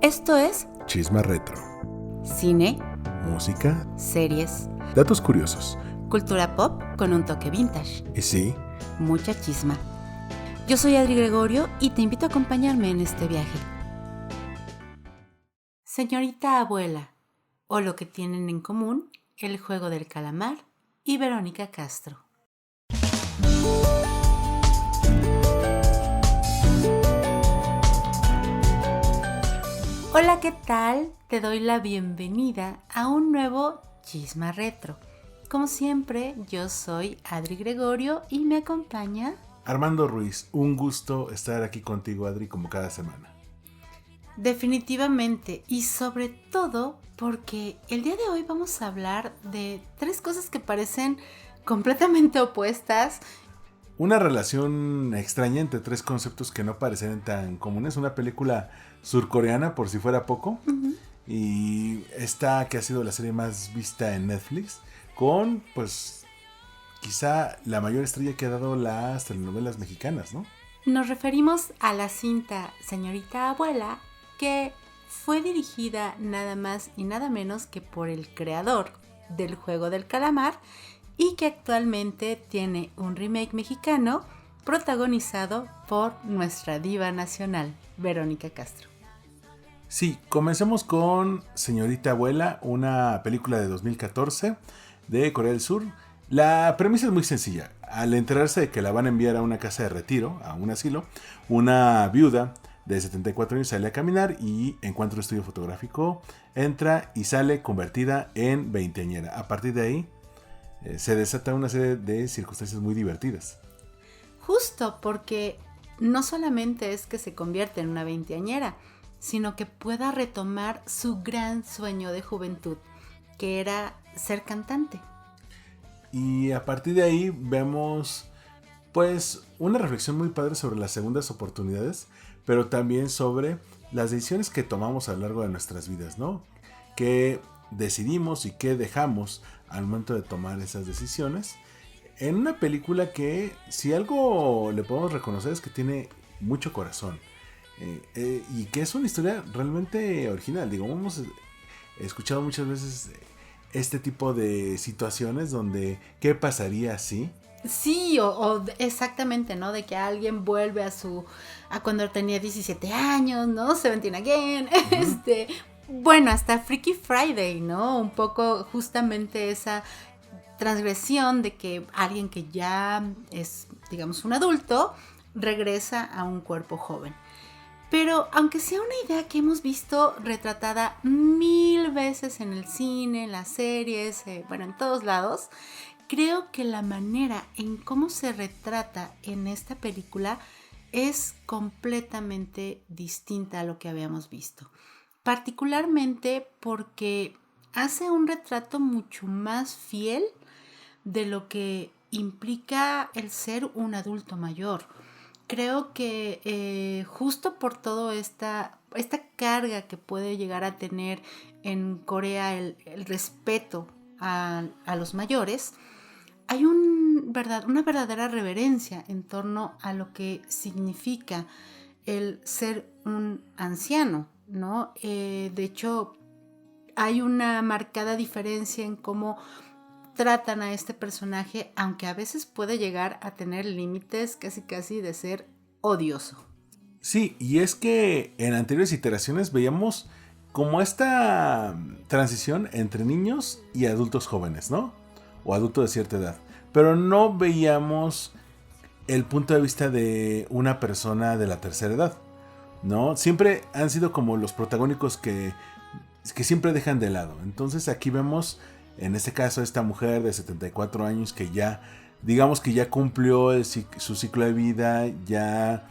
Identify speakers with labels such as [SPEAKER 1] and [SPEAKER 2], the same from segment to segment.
[SPEAKER 1] Esto es
[SPEAKER 2] Chisma Retro.
[SPEAKER 1] cine,
[SPEAKER 2] Música,
[SPEAKER 1] series,
[SPEAKER 2] datos curiosos.
[SPEAKER 1] cultura pop con un toque vintage,
[SPEAKER 2] Y sí,
[SPEAKER 1] mucha chisma. Yo soy Adri Gregorio y te invito a acompañarme en este viaje. Señorita Abuela, o lo que tienen en común, El juego del calamar y Verónica Castro. Hola, ¿qué tal? Te doy la bienvenida a un nuevo Chisma Retro. Como siempre, yo soy Adri Gregorio y me acompaña...
[SPEAKER 2] Armando Ruiz, un gusto estar aquí contigo, Adri, como cada semana.
[SPEAKER 1] Definitivamente, y sobre todo porque el día de hoy vamos a hablar de tres cosas que parecen completamente opuestas.
[SPEAKER 2] Una relación extraña entre tres conceptos que no parecen tan comunes. Una película surcoreana, por si fuera poco. Y esta que ha sido la serie más vista en Netflix. Con, pues, quizá la mayor estrella que ha dado las telenovelas mexicanas, ¿no?
[SPEAKER 1] Nos referimos a la cinta Señorita Abuela, que fue dirigida nada más y nada menos que por el creador del Juego del Calamar y que actualmente tiene un remake mexicano protagonizado por nuestra diva nacional, Verónica Castro.
[SPEAKER 2] Sí, comencemos con Señorita Abuela, una película de 2014 de Corea del Sur. La premisa es muy sencilla. Al enterarse de que la van a enviar a una casa de retiro, a un asilo, una viuda de 74 años sale a caminar y encuentra un estudio fotográfico, entra y sale convertida en veinteañera. A partir de ahí se desata una serie de circunstancias muy divertidas.
[SPEAKER 1] Justo porque no solamente es que se convierte en una veinteañera, sino que pueda retomar su gran sueño de juventud, que era ser cantante.
[SPEAKER 2] Y a partir de ahí vemos pues una reflexión muy padre sobre las segundas oportunidades, pero también sobre las decisiones que tomamos a lo largo de nuestras vidas, ¿no? ¿Qué decidimos y qué dejamos al momento de tomar esas decisiones? En una película que, si algo le podemos reconocer, es que tiene mucho corazón. Y que es una historia realmente original. Digo, hemos escuchado muchas veces este tipo de situaciones donde ¿qué pasaría si?
[SPEAKER 1] Sí, o exactamente, ¿no? De que alguien vuelve a cuando tenía 17 años, ¿no? Seventeen Again, bueno, hasta Freaky Friday, ¿no? Un poco justamente esa transgresión de que alguien que ya es, digamos, un adulto, regresa a un cuerpo joven. Pero aunque sea una idea que hemos visto retratada 1000 veces en el cine, en las series, en todos lados, creo que la manera en cómo se retrata en esta película es completamente distinta a lo que habíamos visto. Particularmente porque hace un retrato mucho más fiel de lo que implica el ser un adulto mayor. Creo que justo por toda esta carga que puede llegar a tener en Corea el respeto a los mayores, hay una verdadera reverencia en torno a lo que significa el ser un anciano, ¿no? De hecho, hay una marcada diferencia en cómo tratan a este personaje, aunque a veces puede llegar a tener límites casi de ser odioso.
[SPEAKER 2] Sí, y es que en anteriores iteraciones veíamos como esta transición entre niños y adultos jóvenes, ¿no? O adultos de cierta edad. Pero no veíamos el punto de vista de una persona de la tercera edad, ¿no? Siempre han sido como los protagónicos que siempre dejan de lado. Entonces aquí vemos, en este caso, esta mujer de 74 años que ya, digamos que ya cumplió su ciclo de vida, ya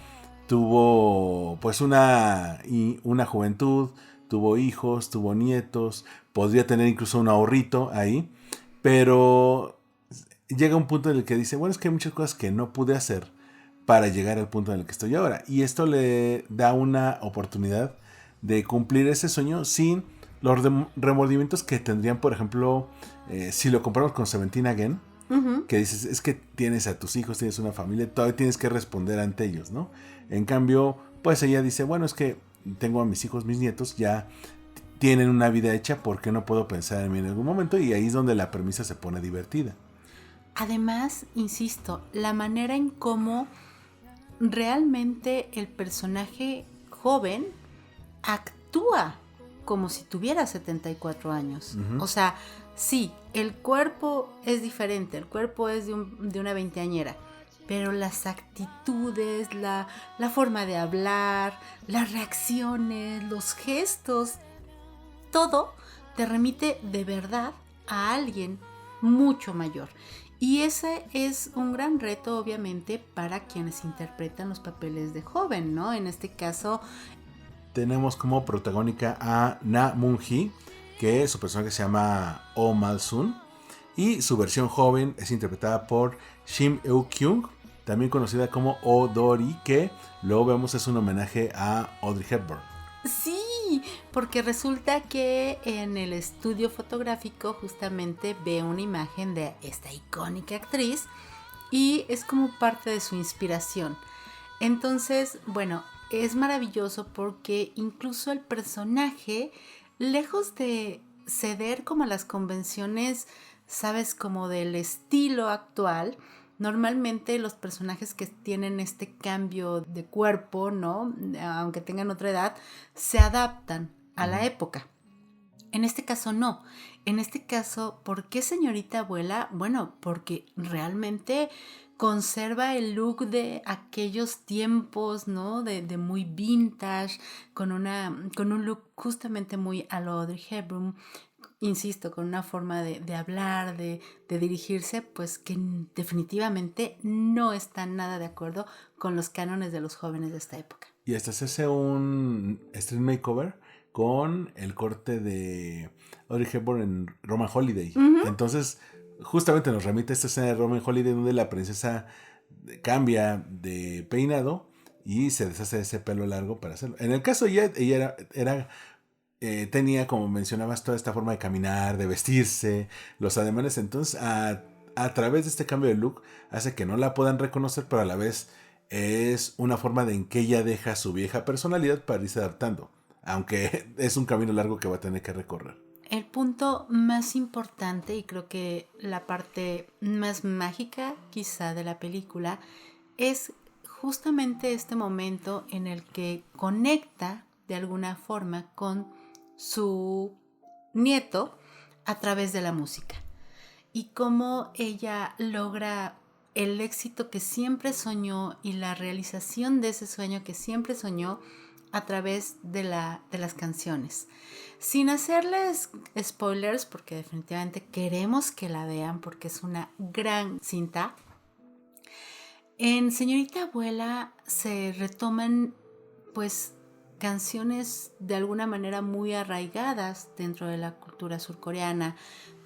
[SPEAKER 2] tuvo pues una juventud, tuvo hijos, tuvo nietos, podría tener incluso un ahorrito ahí, pero llega un punto en el que dice, bueno, es que hay muchas cosas que no pude hacer para llegar al punto en el que estoy ahora. Y esto le da una oportunidad de cumplir ese sueño sin los remordimientos que tendrían, por ejemplo, si lo comparamos con Seventeen Again, que dices, es que tienes a tus hijos, tienes una familia, todavía tienes que responder ante ellos, ¿no? En cambio, pues ella dice, bueno, es que tengo a mis hijos, mis nietos, ya tienen una vida hecha, ¿por qué no puedo pensar en mí en algún momento? Y ahí es donde la premisa se pone divertida.
[SPEAKER 1] Además, insisto, la manera en cómo realmente el personaje joven actúa como si tuviera 74 años. O sea, sí, el cuerpo es diferente, el cuerpo es de una veinteañera, pero las actitudes, la forma de hablar, las reacciones, los gestos, todo te remite de verdad a alguien mucho mayor. Y ese es un gran reto, obviamente, para quienes interpretan los papeles de joven, ¿no? En este caso,
[SPEAKER 2] tenemos como protagónica a Na Moon-hee, que su personaje se llama Oh Mal-sun, y su versión joven es interpretada por Shim Eun-kyung, también conocida como Oh Dory, que luego vemos es un homenaje a Audrey Hepburn.
[SPEAKER 1] Sí, porque resulta que en el estudio fotográfico justamente ve una imagen de esta icónica actriz y es como parte de su inspiración. Entonces, bueno, es maravilloso porque incluso el personaje, lejos de ceder como a las convenciones, sabes, como del estilo actual, normalmente los personajes que tienen este cambio de cuerpo, ¿no? Aunque tengan otra edad, se adaptan a la época. En este caso no. En este caso, ¿por qué señorita abuela? Bueno, porque realmente conserva el look de aquellos tiempos, ¿no? De muy vintage, con un look justamente muy a lo Audrey Hepburn, insisto, con una forma de hablar, de dirigirse, pues que definitivamente no está nada de acuerdo con los cánones de los jóvenes de esta época.
[SPEAKER 2] Y hasta se hace un street makeover con el corte de Audrey Hepburn en Roman Holiday. Entonces, justamente nos remite a esta escena de Roman Holiday donde la princesa cambia de peinado y se deshace de ese pelo largo para hacerlo. En el caso de ella era tenía, como mencionabas, toda esta forma de caminar, de vestirse, los ademanes. Entonces, a través de este cambio de look, hace que no la puedan reconocer, pero a la vez es una forma de en que ella deja su vieja personalidad para irse adaptando. Aunque es un camino largo que va a tener que recorrer.
[SPEAKER 1] El punto más importante y creo que la parte más mágica quizá de la película es justamente este momento en el que conecta de alguna forma con su nieto a través de la música y cómo ella logra el éxito que siempre soñó y la realización de ese sueño que siempre soñó a través de las canciones. Sin hacerles spoilers, porque definitivamente queremos que la vean porque es una gran cinta. En Señorita Abuela se retoman pues canciones de alguna manera muy arraigadas dentro de la cultura surcoreana,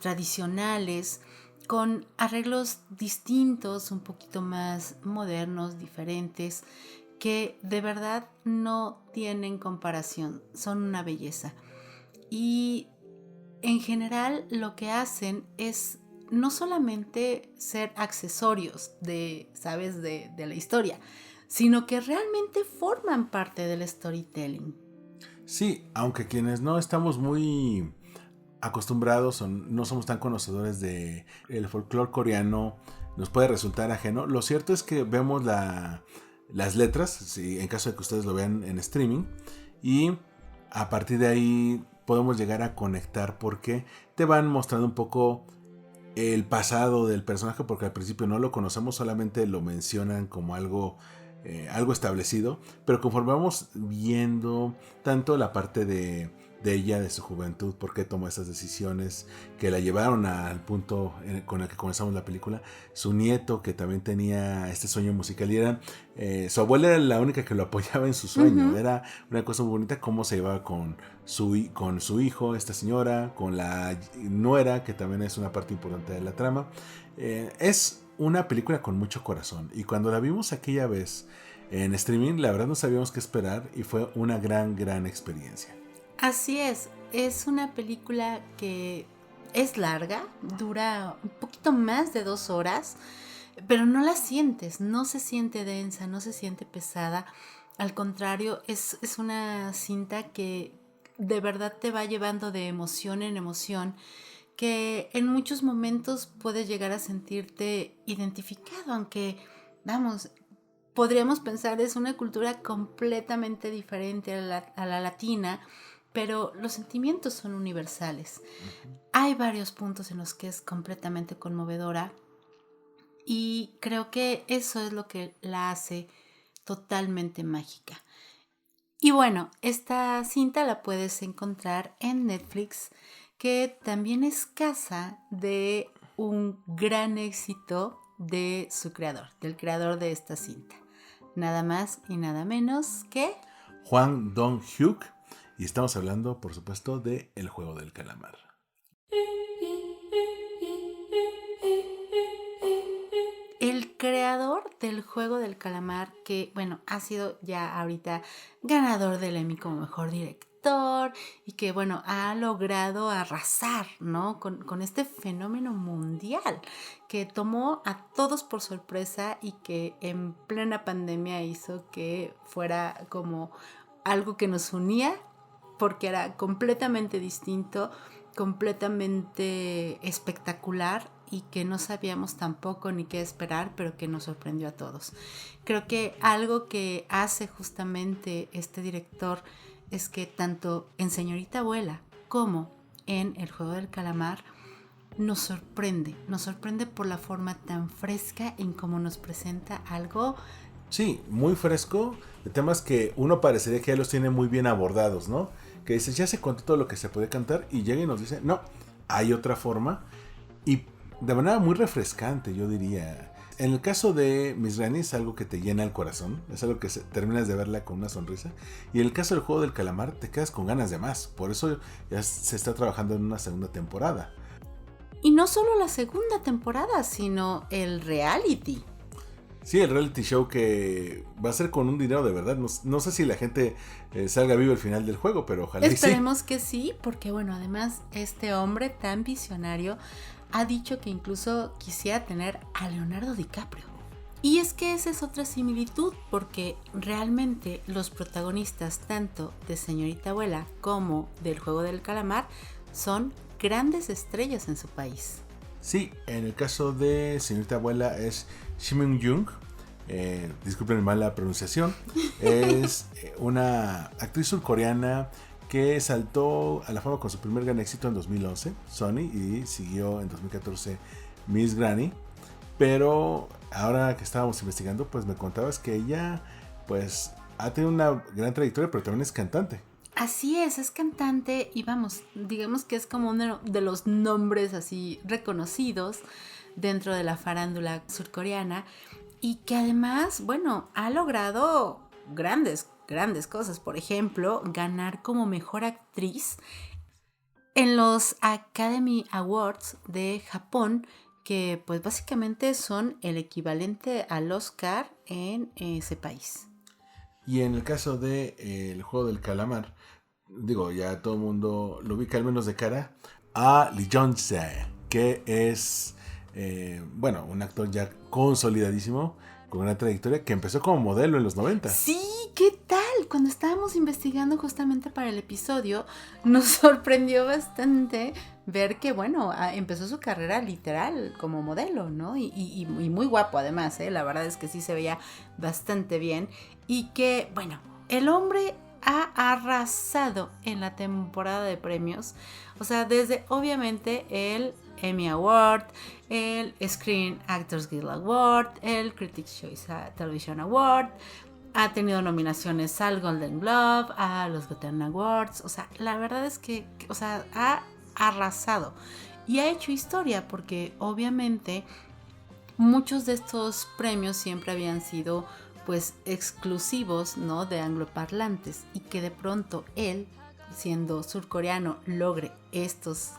[SPEAKER 1] tradicionales, con arreglos distintos, un poquito más modernos, diferentes, que de verdad no tienen comparación, son una belleza. Y en general lo que hacen es no solamente ser accesorios ¿sabes? De la historia, sino que realmente forman parte del storytelling.
[SPEAKER 2] Sí, aunque quienes no estamos muy acostumbrados o no somos tan conocedores de el folclore coreano, nos puede resultar ajeno. Lo cierto es que vemos las letras, si, en caso de que ustedes lo vean en streaming, y a partir de ahí podemos llegar a conectar porque te van mostrando un poco el pasado del personaje, porque al principio no lo conocemos, solamente lo mencionan como algo establecido, pero conforme vamos viendo tanto la parte de ella, de su juventud, por qué tomó esas decisiones que la llevaron al punto con el que comenzamos la película, su nieto que también tenía este sueño musical y su abuela era la única que lo apoyaba en su sueño. Era una cosa muy bonita cómo se llevaba con su hijo, esta señora, con la nuera, que también es una parte importante de la trama. Es una película con mucho corazón, y cuando la vimos aquella vez en streaming, la verdad no sabíamos qué esperar y fue una gran experiencia.
[SPEAKER 1] Así es una película que es larga, dura un poquito más de 2 horas, pero no la sientes, no se siente densa, no se siente pesada. Al contrario, es una cinta que de verdad te va llevando de emoción en emoción, que en muchos momentos puedes llegar a sentirte identificado, aunque, vamos, podríamos pensar es una cultura completamente diferente a la latina, pero los sentimientos son universales.
[SPEAKER 2] Ujú.
[SPEAKER 1] Hay varios puntos en los que es completamente conmovedora y creo que eso es lo que la hace totalmente mágica. Y bueno, esta cinta la puedes encontrar en Netflix, que también es casa de un gran éxito de su creador, del creador de esta cinta. Nada más y nada menos que
[SPEAKER 2] Hwang Dong-hyuk. Y estamos hablando, por supuesto, de El Juego del Calamar.
[SPEAKER 1] el creador del Juego del Calamar, que bueno, ha sido ya ahorita ganador del Emmy como mejor director y que bueno, ha logrado arrasar, ¿no? Con este fenómeno mundial que tomó a todos por sorpresa y que en plena pandemia hizo que fuera como algo que nos unía porque era completamente distinto, completamente espectacular y que no sabíamos tampoco ni qué esperar, pero que nos sorprendió a todos. Creo que algo que hace justamente este director es que tanto en Señorita Abuela como en El Juego del Calamar nos sorprende por la forma tan fresca en cómo nos presenta algo.
[SPEAKER 2] Sí, muy fresco, de temas que uno parecería que ya los tiene muy bien abordados, ¿no? Que dices, ya se contó todo lo que se puede cantar y llega y nos dice, no, hay otra forma y de manera muy refrescante, yo diría. En el caso de Miss Granny es algo que te llena el corazón, es algo que terminas de verla con una sonrisa. Y en el caso del Juego del Calamar te quedas con ganas de más, por eso ya se está trabajando en una segunda temporada.
[SPEAKER 1] Y no solo la segunda temporada, sino el reality.
[SPEAKER 2] Sí, el reality show que va a ser con un dinero de verdad. No sé si la gente salga vivo al final del juego, pero ojalá y sí.
[SPEAKER 1] Esperemos que sí, porque bueno, además este hombre tan visionario ha dicho que incluso quisiera tener a Leonardo DiCaprio. Y es que esa es otra similitud, porque realmente los protagonistas tanto de Señorita Abuela como del Juego del Calamar son grandes estrellas en su país.
[SPEAKER 2] Sí, en el caso de Señorita Abuela es Shimin Jung, disculpen mal la pronunciación, es una actriz surcoreana que saltó a la fama con su primer gran éxito en 2011, Sony, y siguió en 2014 Miss Granny. Pero ahora que estábamos investigando, pues me contabas que ella pues ha tenido una gran trayectoria, pero también es cantante.
[SPEAKER 1] Así es cantante y vamos, digamos que es como uno de los nombres así reconocidos dentro de la farándula surcoreana y que además, bueno, ha logrado grandes cosas. Por ejemplo, ganar como mejor actriz en los Academy Awards de Japón, que pues básicamente son el equivalente al Oscar en ese país.
[SPEAKER 2] Y en el caso de El Juego del Calamar, digo, ya todo el mundo lo ubica al menos de cara a Lee Jong-jae, que es, bueno, un actor ya consolidadísimo, con una trayectoria que empezó como modelo en los 90.
[SPEAKER 1] Sí, ¿qué tal? Cuando estábamos investigando justamente para el episodio, nos sorprendió bastante ver que, bueno, empezó su carrera literal como modelo, ¿no? Y muy guapo además, ¿eh? La verdad es que sí se veía bastante bien. Y que, bueno, el hombre ha arrasado en la temporada de premios. O sea, desde obviamente el Emmy Award, el Screen Actors Guild Award, el Critics' Choice Television Award. Ha tenido nominaciones al Golden Globe, a los Gotham Awards. O sea, la verdad es que, o sea, ha arrasado. Y ha hecho historia porque obviamente muchos de estos premios siempre habían sido pues exclusivos, ¿no?, de angloparlantes, y que de pronto él, siendo surcoreano, logre estos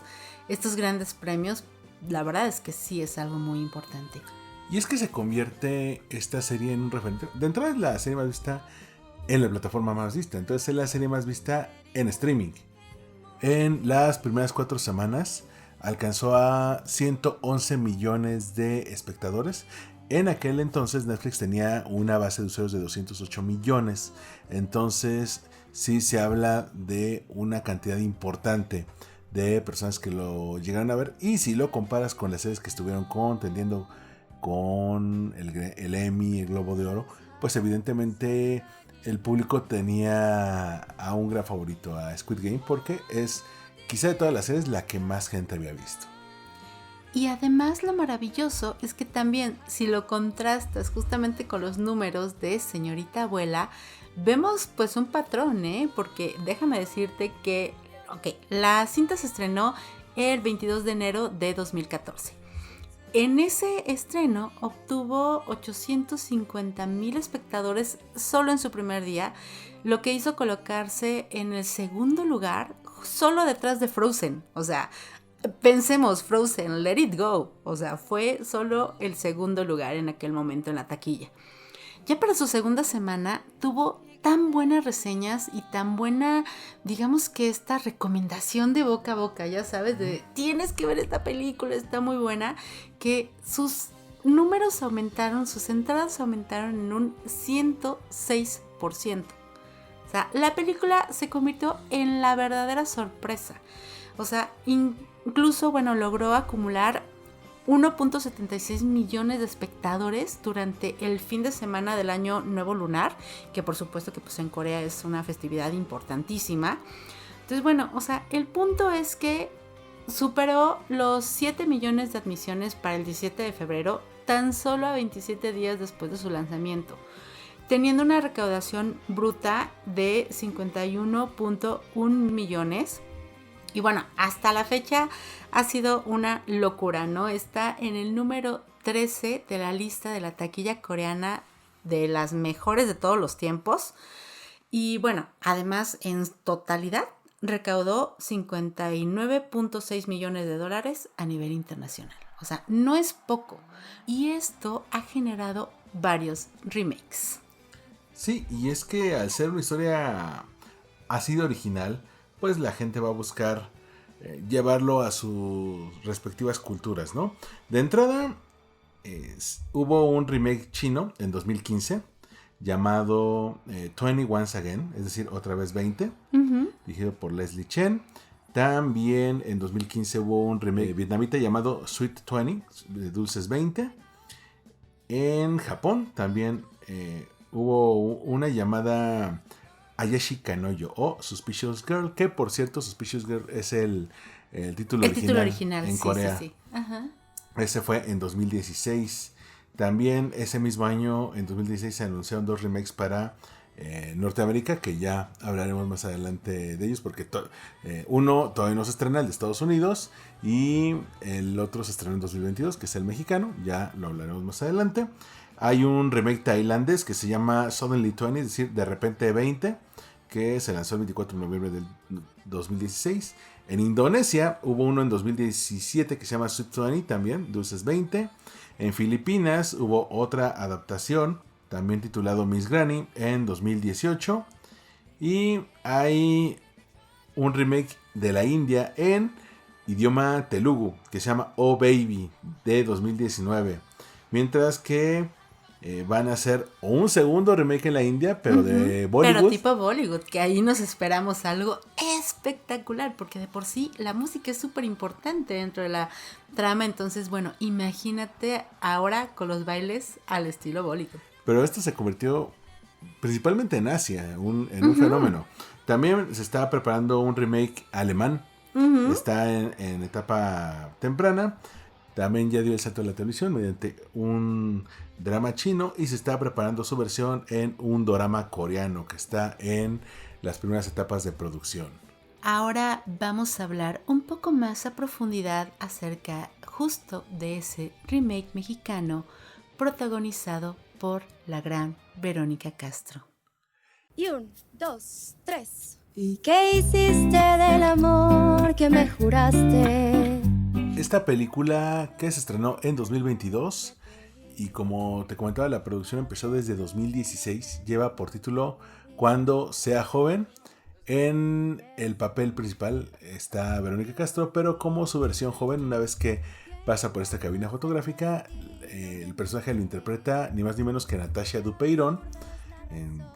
[SPEAKER 1] grandes premios, la verdad es que sí es algo muy importante.
[SPEAKER 2] Y es que se convierte esta serie en un referente. De entrada es la serie más vista en la plataforma más vista, entonces es la serie más vista en streaming. En las primeras 4 semanas alcanzó a 111 millones de espectadores En aquel entonces Netflix tenía una base de usuarios de 208 millones. Entonces sí se habla de una cantidad importante de personas que lo llegaron a ver. Y si lo comparas con las series que estuvieron contendiendo con el Emmy, el Globo de Oro, pues evidentemente el público tenía a un gran favorito, a Squid Game, porque es quizá de todas las series la que más gente había visto.
[SPEAKER 1] Y además lo maravilloso es que también si lo contrastas justamente con los números de Señorita Abuela, vemos pues un patrón, porque déjame decirte que la cinta se estrenó el 22 de enero de 2014. En ese estreno obtuvo 850,000 espectadores solo en su primer día, lo que hizo colocarse en el segundo lugar solo detrás de Frozen. O sea, pensemos, Frozen, Let It Go. O sea, fue solo el segundo lugar en aquel momento en la taquilla. Ya para su segunda semana tuvo tan buenas reseñas y tan buena, digamos que esta recomendación de boca a boca, ya sabes, de tienes que ver esta película, está muy buena, que sus números aumentaron, sus entradas aumentaron en un 106%. O sea, la película se convirtió en la verdadera sorpresa. O sea, incluso, logró acumular 1.76 millones de espectadores durante el fin de semana del año nuevo lunar, que por supuesto que pues en Corea es una festividad importantísima. Entonces, el punto es que superó los 7 millones de admisiones para el 17 de febrero, tan solo a 27 días después de su lanzamiento, teniendo una recaudación bruta de 51.1 millones. Y hasta la fecha ha sido una locura, ¿no? Está en el número 13 de la lista de la taquilla coreana de las mejores de todos los tiempos. Y además en totalidad recaudó 59.6 millones de dólares a nivel internacional. O sea, no es poco. Y esto ha generado varios remakes.
[SPEAKER 2] Sí, y es que al ser una historia así de original, pues la gente va a buscar llevarlo a sus respectivas culturas, ¿no? De entrada, hubo un remake chino en 2015 llamado 20 Once Again, es decir, otra vez 20, dirigido por Leslie Chen. También en 2015 hubo un remake vietnamita llamado Sweet 20, de Dulces 20. En Japón también hubo una llamada Ayashi Kanoyo o Suspicious Girl, que por cierto Suspicious Girl es el título original en Corea. Sí. Ajá. Ese fue en 2016. También ese mismo año, en 2016, se anunciaron 2 remakes para Norteamérica, que ya hablaremos más adelante de ellos, porque uno todavía no se estrena, el de Estados Unidos, y el otro se estrenó en 2022, que es el mexicano, ya lo hablaremos más adelante. Hay un remake tailandés que se llama Suddenly 20, es decir, de repente 20, que se lanzó el 24 de noviembre del 2016. En Indonesia hubo uno en 2017 que se llama Sweet 20, también, Dulces 20. En Filipinas hubo otra adaptación, también titulado Miss Granny, en 2018. Y hay un remake de la India en idioma telugu, que se llama Oh Baby, de 2019. Mientras que van a hacer un segundo remake en la India, pero de Bollywood.
[SPEAKER 1] Pero tipo Bollywood, que ahí nos esperamos algo espectacular, porque de por sí la música es súper importante dentro de la trama. Entonces, imagínate ahora con los bailes al estilo Bollywood.
[SPEAKER 2] Pero esto se convirtió principalmente en Asia, en un fenómeno. También se está preparando un remake alemán. Está en etapa temprana. También ya dio el salto a la televisión mediante un drama chino y se está preparando su versión en un dorama coreano que está en las primeras etapas de producción.
[SPEAKER 1] Ahora vamos a hablar un poco más a profundidad acerca justo de ese remake mexicano protagonizado por la gran Verónica Castro.
[SPEAKER 3] Y 1, 2, 3. ¿Y qué hiciste del amor que me juraste?
[SPEAKER 2] Esta película que se estrenó en 2022 y como te comentaba, la producción empezó desde 2016, lleva por título Cuando sea joven. En el papel principal está Verónica Castro, pero como su versión joven, una vez que pasa por esta cabina fotográfica. El personaje lo interpreta ni más ni menos que Natasha Dupeyron,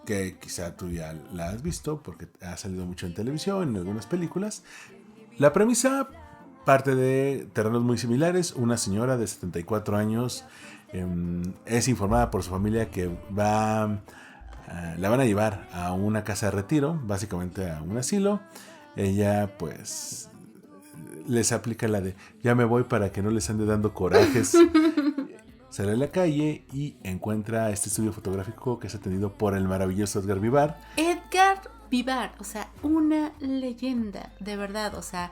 [SPEAKER 2] que quizá tú ya la has visto porque ha salido mucho en televisión, en algunas películas. La premisa parte de terrenos muy similares. Una señora de 74 años es informada por su familia que la van a llevar a una casa de retiro, básicamente a un asilo. Ella pues les aplica la de ya me voy para que no les ande dando corajes. Sale a la calle y encuentra este estudio fotográfico que es atendido por el maravilloso Edgar Vivar.
[SPEAKER 1] Edgar Vivar, o sea, una leyenda, de verdad. O sea,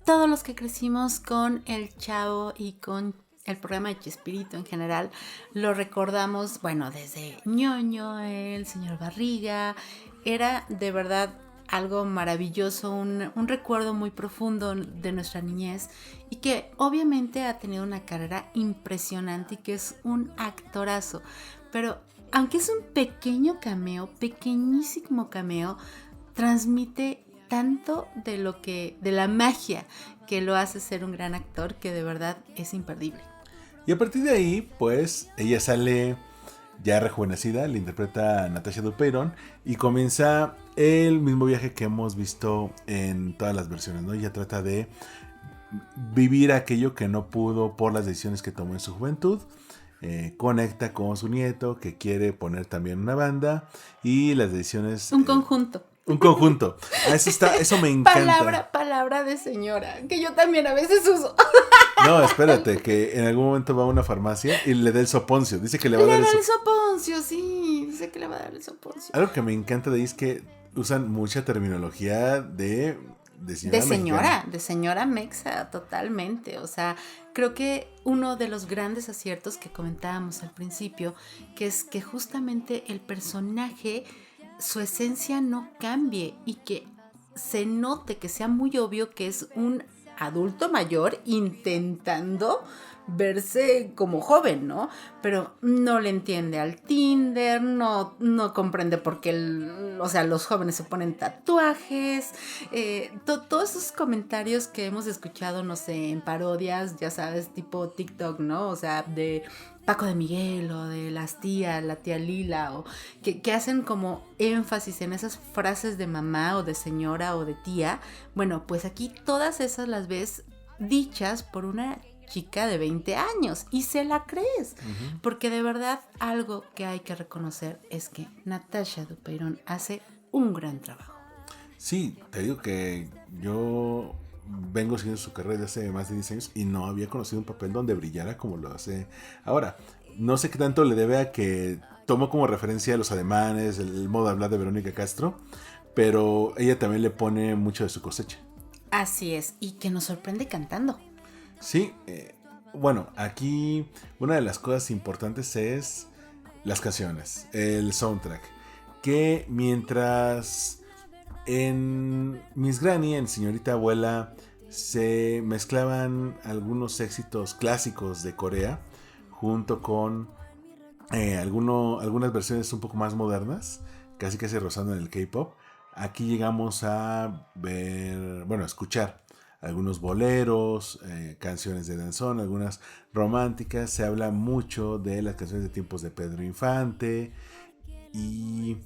[SPEAKER 1] todos los que crecimos con El Chavo y con el programa de Chespirito en general, lo recordamos, bueno, desde Ñoño, el señor Barriga. Era de verdad algo maravilloso, un recuerdo muy profundo de nuestra niñez y que obviamente ha tenido una carrera impresionante y que es un actorazo. Pero aunque es un pequeño cameo, pequeñísimo cameo, transmite tanto de la magia que lo hace ser un gran actor que de verdad es imperdible.
[SPEAKER 2] Y a partir de ahí, pues, ella sale ya rejuvenecida, le interpreta Natasha Dupeyron y comienza el mismo viaje que hemos visto en todas las versiones, ¿no? Ella trata de vivir aquello que no pudo por las decisiones que tomó en su juventud. Conecta con su nieto que quiere poner también una banda y las decisiones...
[SPEAKER 1] Un conjunto.
[SPEAKER 2] Un conjunto. Eso me encanta.
[SPEAKER 1] Palabra de señora, que yo también a veces uso.
[SPEAKER 2] No, espérate, que en algún momento va a una farmacia y le da el soponcio. Dice que le va a dar
[SPEAKER 1] el soponcio, sí. Dice que le va a dar el soponcio.
[SPEAKER 2] Algo que me encanta de ahí es que usan mucha terminología de
[SPEAKER 1] señora mexa, totalmente. O sea, creo que uno de los grandes aciertos que comentábamos al principio, que es que justamente el personaje, su esencia no cambie y que se note, que sea muy obvio que es un adulto mayor intentando verse como joven, ¿no? Pero no le entiende al Tinder, no comprende por qué los jóvenes se ponen tatuajes, todos esos comentarios que hemos escuchado, no sé, en parodias, ya sabes, tipo TikTok, ¿no? O sea, de Paco de Miguel o de las tías, la tía Lila, o que hacen como énfasis en esas frases de mamá o de señora o de tía. Bueno, pues aquí todas esas las ves dichas por una chica de 20 años y se la crees, porque de verdad algo que hay que reconocer es que Natasha Dupeyron hace un gran trabajo.
[SPEAKER 2] Sí, te digo que yo vengo siguiendo su carrera desde hace más de 10 años y no había conocido un papel donde brillara como lo hace ahora. No sé qué tanto le debe a que tomó como referencia los ademanes, el modo de hablar de Verónica Castro, pero ella también le pone mucho de su cosecha.
[SPEAKER 1] Así es, y que nos sorprende cantando.
[SPEAKER 2] Sí, bueno, aquí una de las cosas importantes es las canciones, el soundtrack, que mientras en Miss Granny, en Señorita Abuela, se mezclaban algunos éxitos clásicos de Corea junto con algunas versiones un poco más modernas, casi rozando en el K-pop. Aquí llegamos a escuchar algunos boleros, canciones de danzón, algunas románticas. Se habla mucho de las canciones de tiempos de Pedro Infante. Y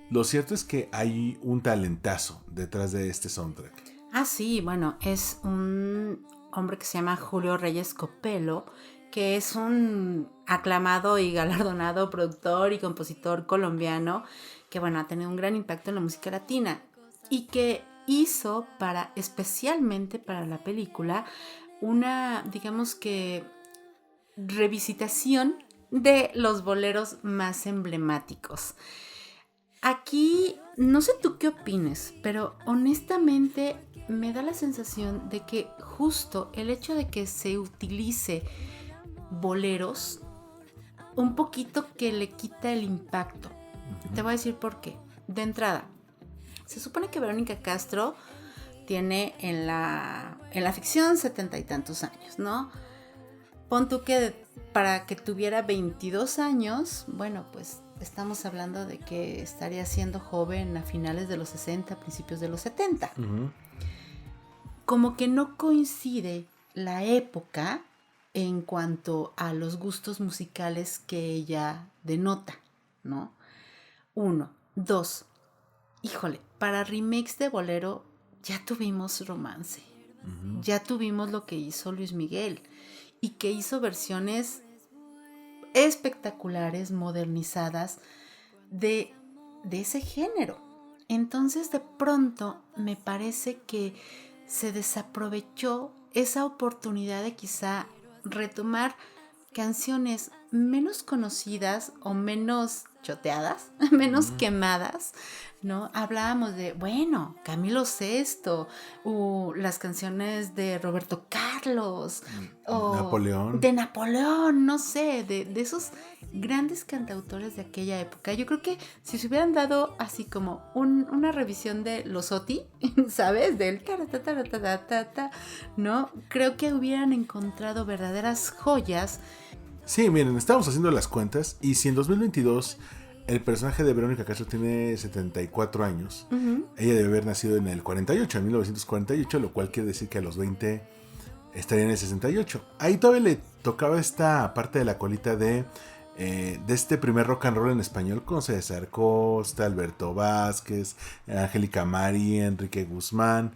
[SPEAKER 2] lo cierto es que hay un talentazo detrás de este soundtrack.
[SPEAKER 1] Ah, sí, bueno, es un hombre que se llama Julio Reyes Copelo, que es un aclamado y galardonado productor y compositor colombiano que, bueno, ha tenido un gran impacto en la música latina y que hizo especialmente para la película una, digamos que, revisitación de los boleros más emblemáticos. Aquí, no sé tú qué opines, pero honestamente me da la sensación de que justo el hecho de que se utilice boleros, un poquito que le quita el impacto. Te voy a decir por qué. De entrada, se supone que Verónica Castro tiene en la ficción 70 y tantos años, ¿no? Pon tú que para que tuviera 22 años, bueno, pues estamos hablando de que estaría siendo joven a finales de los 60, principios de los 70. Como que no coincide la época en cuanto a los gustos musicales que ella denota, ¿no? 1. 2. Híjole, para remakes de bolero ya tuvimos romance. Ya tuvimos lo que hizo Luis Miguel y que hizo versiones espectaculares, modernizadas de ese género. Entonces de pronto me parece que se desaprovechó esa oportunidad de quizá retomar canciones menos conocidas o menos choteadas, menos quemadas, ¿no? Hablábamos de, bueno, Camilo Sesto, o las canciones de Roberto Carlos, o
[SPEAKER 2] Napoleón.
[SPEAKER 1] de Napoleón, no sé, de esos grandes cantautores de aquella época. Yo creo que si se hubieran dado así como una revisión de los Oti, ¿sabes? Del ta, ¿no? Creo que hubieran encontrado verdaderas joyas.
[SPEAKER 2] Sí, miren, estamos haciendo las cuentas y si en 2022 el personaje de Verónica Castro tiene 74 años, ella debe haber nacido en el 48, en 1948, lo cual quiere decir que a los 20 estaría en el 68. Ahí todavía le tocaba esta parte de la colita de este primer rock and roll en español con César Costa, Alberto Vázquez, Angélica María, Enrique Guzmán.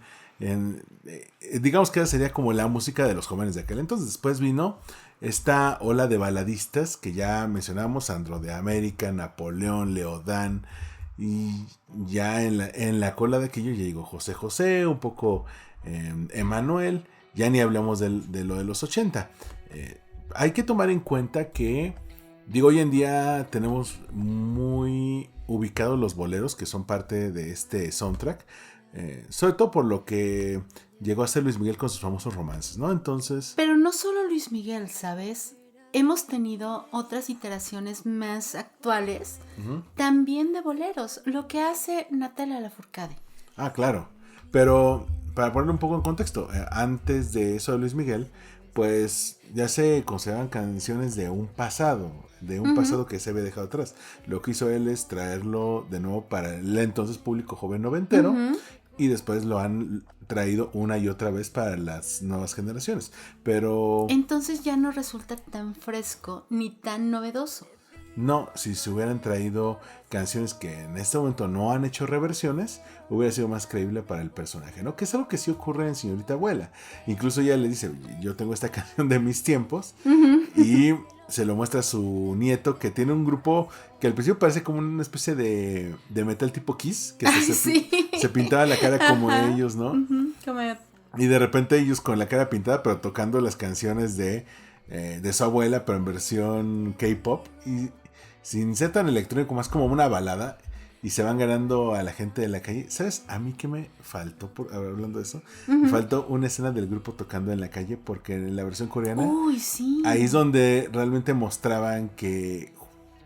[SPEAKER 2] Digamos que esa sería como la música de los jóvenes de aquel entonces. Después vino esta ola de baladistas que ya mencionamos, Sandro de América, Napoleón, Leodán, y ya en la cola de aquello ya llegó José José, un poco Emanuel, ya ni hablamos de lo de los 80. Hay que tomar en cuenta que, digo, hoy en día tenemos muy ubicados los boleros que son parte de este soundtrack, sobre todo por lo que llegó a ser Luis Miguel con sus famosos romances, ¿no? Entonces...
[SPEAKER 1] Pero no solo Luis Miguel, ¿sabes? Hemos tenido otras iteraciones más actuales, también de boleros, lo que hace Natalia Lafourcade.
[SPEAKER 2] Ah, claro. Pero para ponerlo un poco en contexto, antes de eso de Luis Miguel, pues ya se consideraban canciones de un pasado que se había dejado atrás. Lo que hizo él es traerlo de nuevo para el entonces público joven noventero, y después lo han traído una y otra vez para las nuevas generaciones. Pero...
[SPEAKER 1] entonces ya no resulta tan fresco ni tan novedoso.
[SPEAKER 2] No, si se hubieran traído canciones que en este momento no han hecho reversiones, hubiera sido más creíble para el personaje, ¿no? Que es algo que sí ocurre en Señorita Abuela. Incluso ella le dice, yo tengo esta canción de mis tiempos, y se lo muestra a su nieto, que tiene un grupo que al principio parece como una especie de metal tipo Kiss, que se pintaba la cara como ellos, ¿no? Y de repente ellos con la cara pintada, pero tocando las canciones de su abuela, pero en versión K-pop, y sin ser tan electrónico, más como una balada, y se van ganando a la gente de la calle. ¿Sabes? A mí que me faltó, hablando de eso, me faltó una escena del grupo tocando en la calle, porque en la versión coreana,
[SPEAKER 1] sí,
[SPEAKER 2] ahí es donde realmente mostraban que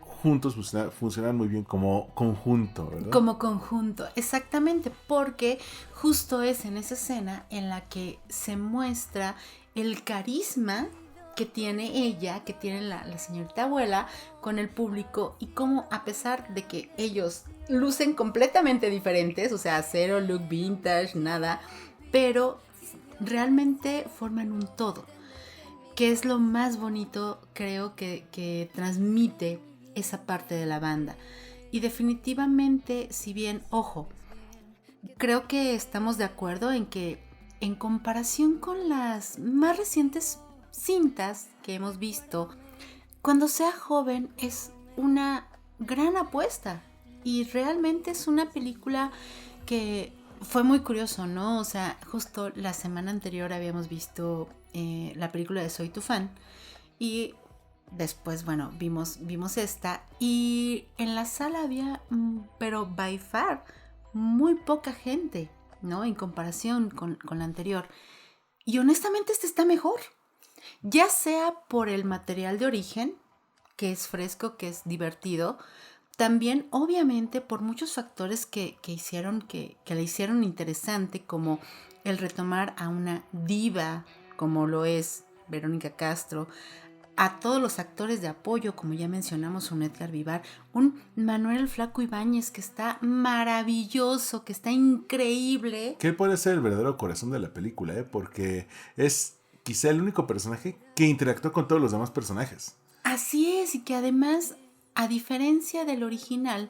[SPEAKER 2] juntos funcionaban muy bien como conjunto, ¿verdad?
[SPEAKER 1] Como conjunto, exactamente, porque justo es en esa escena en la que se muestra el carisma que tiene ella, que tiene la señorita abuela con el público, y cómo a pesar de que ellos lucen completamente diferentes, o sea, cero look vintage, nada, pero realmente forman un todo, que es lo más bonito, creo, que transmite esa parte de la banda. Y definitivamente, si bien, ojo, creo que estamos de acuerdo en que en comparación con las más recientes cintas que hemos visto, Cuando sea joven es una gran apuesta y realmente es una película que fue muy curioso, ¿no? O sea, justo la semana anterior habíamos visto la película de Soy tu fan y después, bueno, vimos esta y en la sala había, pero by far, muy poca gente, ¿no? En comparación con la anterior. Y honestamente esta está mejor. Ya sea por el material de origen, que es fresco, que es divertido, también obviamente por muchos factores que hicieron que la hicieron interesante, como el retomar a una diva como lo es Verónica Castro, a todos los actores de apoyo, como ya mencionamos, un Edgar Vivar, un Manuel el Flaco Ibáñez que está maravilloso, que está increíble.
[SPEAKER 2] Que él puede ser el verdadero corazón de la película, porque es quizá el único personaje que interactuó con todos los demás personajes.
[SPEAKER 1] Así es, y que además, a diferencia del original,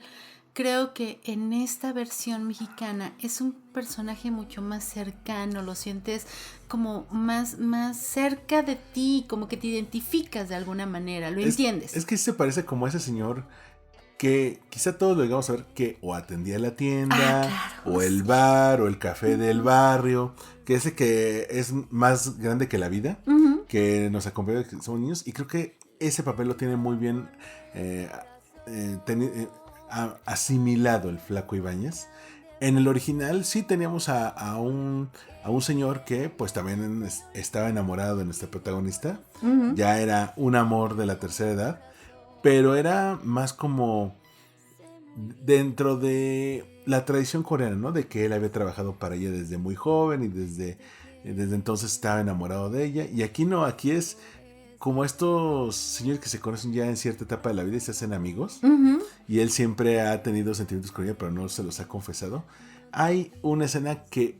[SPEAKER 1] creo que en esta versión mexicana es un personaje mucho más cercano, lo sientes como más cerca de ti, como que te identificas de alguna manera, lo entiendes.
[SPEAKER 2] Es que se parece como a ese señor que quizá todos lo llegamos a ver que o atendía la tienda,
[SPEAKER 1] claro,
[SPEAKER 2] o el bar, o el café del barrio, que ese que es más grande que la vida, que nos acompaña desde que somos niños, y creo que ese papel lo tiene muy bien asimilado el Flaco Ibáñez. En el original sí teníamos a un señor que pues también estaba enamorado de nuestra protagonista, ya era un amor de la tercera edad, pero era más como dentro de la tradición coreana, ¿no? De que él había trabajado para ella desde muy joven y desde entonces estaba enamorado de ella. Y aquí no, aquí es como estos señores que se conocen ya en cierta etapa de la vida y se hacen amigos. Y él siempre ha tenido sentimientos con ella, pero no se los ha confesado. Hay una escena que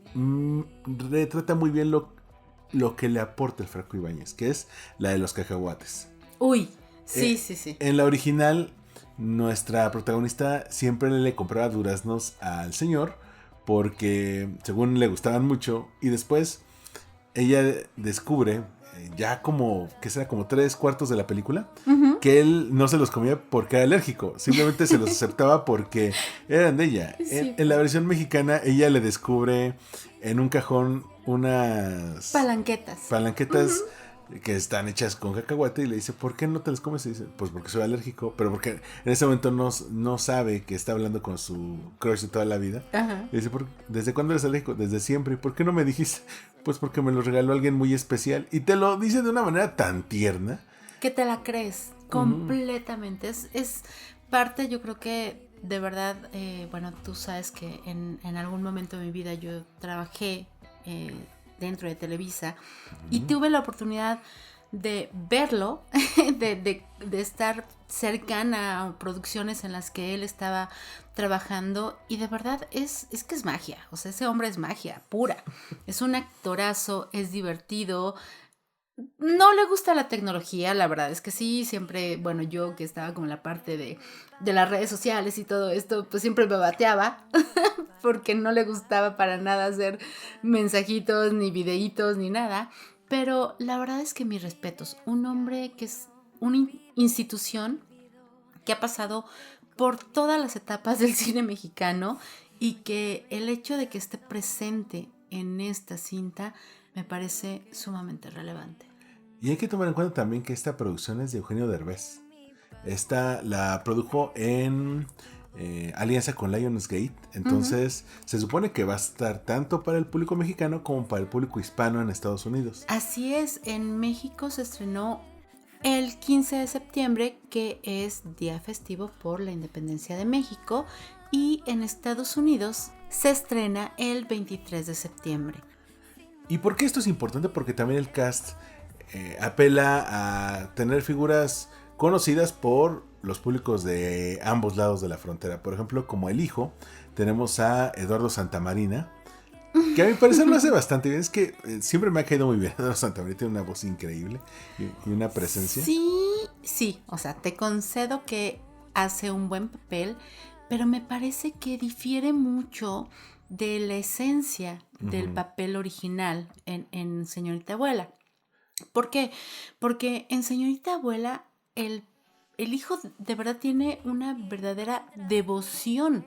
[SPEAKER 2] retrata muy bien lo que le aporta el Flaco Ibáñez, que es la de los cacahuates.
[SPEAKER 1] Uy, sí.
[SPEAKER 2] En la original, nuestra protagonista siempre le compraba duraznos al señor porque según le gustaban mucho, y después ella descubre, ya como, que será como 3/4 de la película, que él no se los comía porque era alérgico, simplemente se los aceptaba porque eran de ella.
[SPEAKER 1] Sí.
[SPEAKER 2] En la versión mexicana, ella le descubre en un cajón unas palanquetas que están hechas con cacahuate, y le dice, ¿por qué no te las comes? Y dice, pues porque soy alérgico, pero porque en ese momento no sabe que está hablando con su crush de toda la vida. Y dice, ¿desde cuándo eres alérgico? Desde siempre. ¿Y por qué no me dijiste? Pues porque me lo regaló alguien muy especial. Y te lo dice de una manera tan tierna
[SPEAKER 1] que te la crees completamente. Es parte, yo creo que de verdad, bueno, tú sabes que en algún momento de mi vida yo trabajé dentro de Televisa y tuve la oportunidad de verlo, de estar cercana a producciones en las que él estaba trabajando, y de verdad es que es magia, o sea, ese hombre es magia pura, es un actorazo, es divertido. No le gusta la tecnología, la verdad es que sí, siempre, bueno, yo que estaba como en la parte de las redes sociales y todo esto, pues siempre me bateaba porque no le gustaba para nada hacer mensajitos, ni videitos, ni nada. Pero la verdad es que mis respetos, un hombre que es una institución que ha pasado por todas las etapas del cine mexicano, y que el hecho de que esté presente en esta cinta me parece sumamente relevante.
[SPEAKER 2] Y hay que tomar en cuenta también que esta producción es de Eugenio Derbez. Esta la produjo en alianza con Lionsgate. Entonces se supone que va a estar tanto para el público mexicano como para el público hispano en Estados Unidos.
[SPEAKER 1] Así es, en México se estrenó el 15 de septiembre, que es día festivo por la independencia de México, y en Estados Unidos se estrena el 23 de septiembre.
[SPEAKER 2] ¿Y por qué esto es importante? Porque también el cast apela a tener figuras conocidas por los públicos de ambos lados de la frontera. Por ejemplo, como el hijo, tenemos a Eduardo Santamarina, que a mi parecer lo hace bastante bien. Es que siempre me ha caído muy bien. Eduardo Santamarina tiene una voz increíble y una presencia.
[SPEAKER 1] Sí, o sea, te concedo que hace un buen papel, pero me parece que difiere mucho de la esencia del papel original en Señorita Abuela. ¿Por qué? Porque en Señorita Abuela el hijo de verdad tiene una verdadera devoción